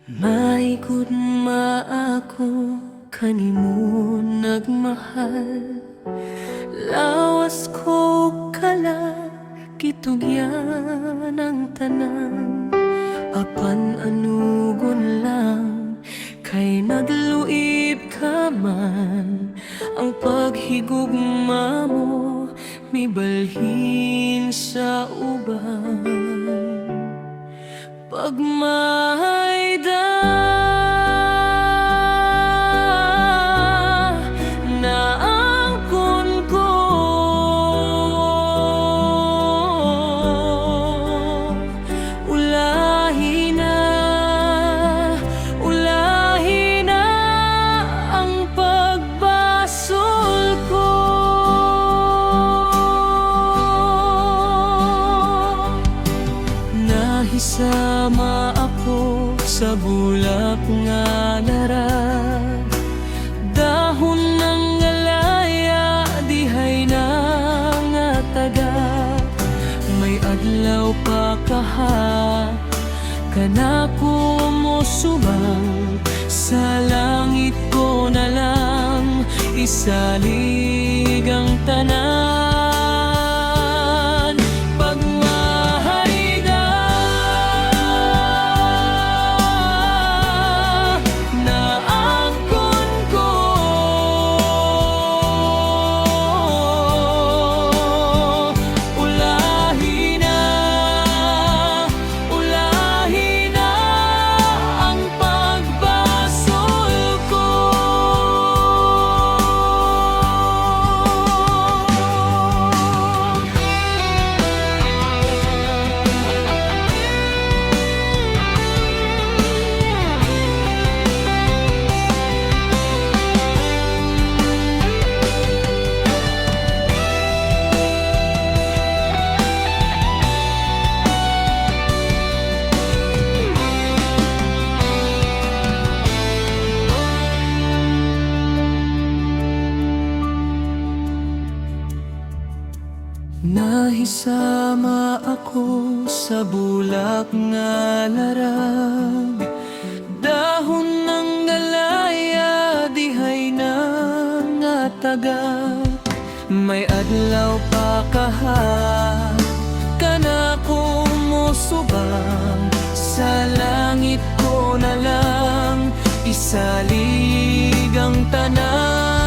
Maikot maako kanimo nagmahal, lawas ko kala kitugyan ang tanan. Apan anugon lang kay nagluib ka man, ang paghigugma mo mibalhin sa uban. Pagmayda na angkon ko, ulahi na ang pagbasol ko. Nahisama ako sa bulak nga narag, dahon ng galaya dihay na nga taga. May adlaw pa kaha kanako mo subang, sa langit ko na lang isalig ang tanan. Nahisama ako sa bulak nga larag, dahon ng galaya dihay na nga taga. May adlaw pa kaha kanako mo subang, sa langit ko na lang isalig ang tanan.